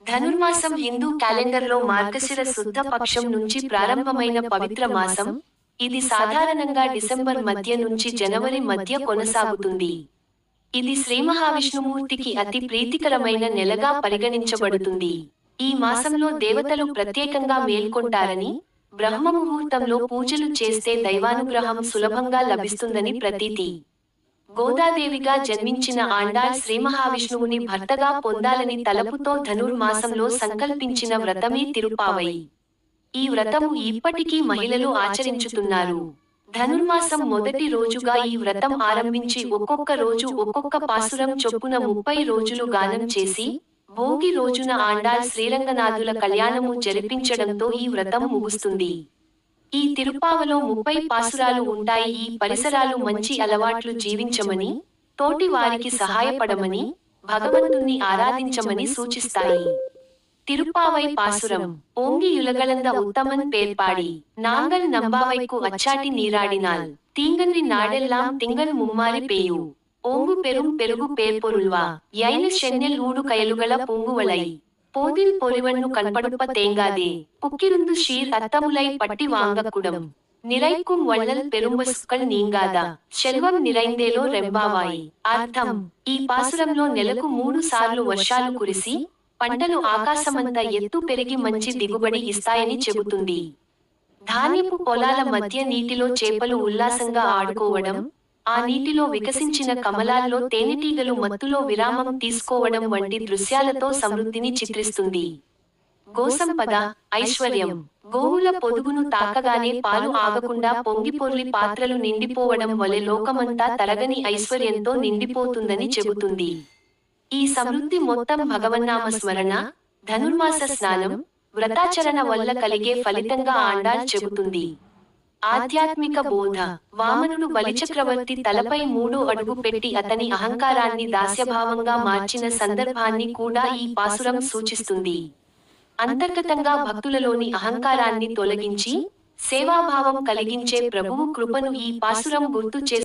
ధనుర్మాసం హిందూ క్యాలెండర్లో మార్గశిర శుద్ధ పక్షం నుంచి ప్రారంభమైన పవిత్ర మాసం, ఇది సాధారణంగా డిసెంబర్ మధ్య నుంచి జనవరి మధ్య కొనసాగుతుంది. ఇది శ్రీమహావిష్ణుమూర్తికి అతి ప్రీతికరమైన నెలగా పరిగణించబడుతుంది. ఈ మాసంలో దేవతలు ప్రత్యేకంగా మేల్కొంటారని, బ్రహ్మముహూర్తంలో పూజలు చేస్తే దైవానుగ్రహం సులభంగా లభిస్తుందని ప్రతీతి. గోదాదేవిగా జన్మించిన ఆండాళ్ శ్రీమహావిష్ణువుని భర్తగా పొందాలని తలపుతో ధనుర్మాసంలో సంకల్పించిన వ్రతమే తిరుప్పావై. ఈ వ్రతము ఇప్పటికీ మహిళలు ఆచరించుతున్నారు. ధనుర్మాసం మొదటి రోజుగా ఈ వ్రతం ఆరంభించి ఒక్కొక్క రోజు ఒక్కొక్క పాసురం చొప్పున 30 రోజులు గానం చేసి, భోగి రోజున ఆండాళ్ శ్రీరంగనాథుల కళ్యాణము జరిపించడంతో ఈ వ్రతం ముగుస్తుంది. ఈ తిరుప్పావలో 30 పాసురాలు ఉంటాయి. ఈ పరిసరాలు మంచి అలవాట్లు జీవించమని, తోటి వారికి సహాయపడమని, భగవంతుణ్ణి ఆరాధించమని సూచిస్తాయి. తిరుప్పావై పాసురం: ఓంగి యులగళంద ఉత్తమన్ పేర్పాడి, నాంగల్ నంబావైకు అచ్చాటి నీరాడినాల్, తీంగన్రి నాడెల్లాం తింగల్ ముమ్మారి పేయు, ఓంగు పెరుం పెరుగు పేర్పొరుల్వా, యైన షెన్నెల్ ఊడు కయలుగల పూంగువళై, போதில் பொறிவண்ணு கண்படுப்ப தேங்காதே, புக்கிருந்து ஷீர் அத்தமுலை பட்டி வாங்கக்குடம், நிறைக்கும் வள்ளல் பெரும்பசுக்கள் నీంగాదా, శెల్వం నిరైందేలో రెంబావాయి. అర్థం: ఈ పాసురంలో నెలకు 3 సార్లు వర్షాలు కురిసి, పంటలు ఆకాశమంత ఎత్తు పెరిగి మంచి దిగుబడి ఇస్తాయని చెబుతుంది. ధాన్యపు పొలాల మధ్య నీటిలో చేపలు ఉల్లాసంగా ఆడుకోవడం, ఆ నీటిలో వికసించిన కమలాల్లో తేనెటీగలు మత్తులో విరామం తీసుకోవడం వంటి దృశ్యాలతో సమృద్ధిని చిత్రిస్తుంది. గోసంపద, ఐశ్వర్యం: గోవుల పొదుగును తాకగానే పాలు ఆగకుండా పొంగిపొర్లి పాత్రలు నిండిపోవడం వలె లోకమంతా తరగని ఐశ్వర్యంతో నిండిపోతుందని చెబుతుంది. ఈ సమృద్ధి మొత్తం భగవన్నామ స్మరణ, ధనుర్మాస స్నానం, వ్రతాచరణ వల్ల కలిగే ఫలితంగా ఆండాళ్ చెబుతుంది. ఆధ్యాత్మిక బోధ: వామనుడు బలిచక్రవర్తి తలపై 3 అడుగు పెట్టి అతని అహంకారాన్ని దాస్యభావంగా మార్చిన సందర్భాన్ని కూడా ఈ పాసురం సూచిస్తుంది. అంతర్గతంగా భక్తులలోని అహంకారాన్ని తొలగించి, సేవాభావం కలిగించే ప్రభువు కృపను ఈ పాసురం గుర్తు చేస్తుంది.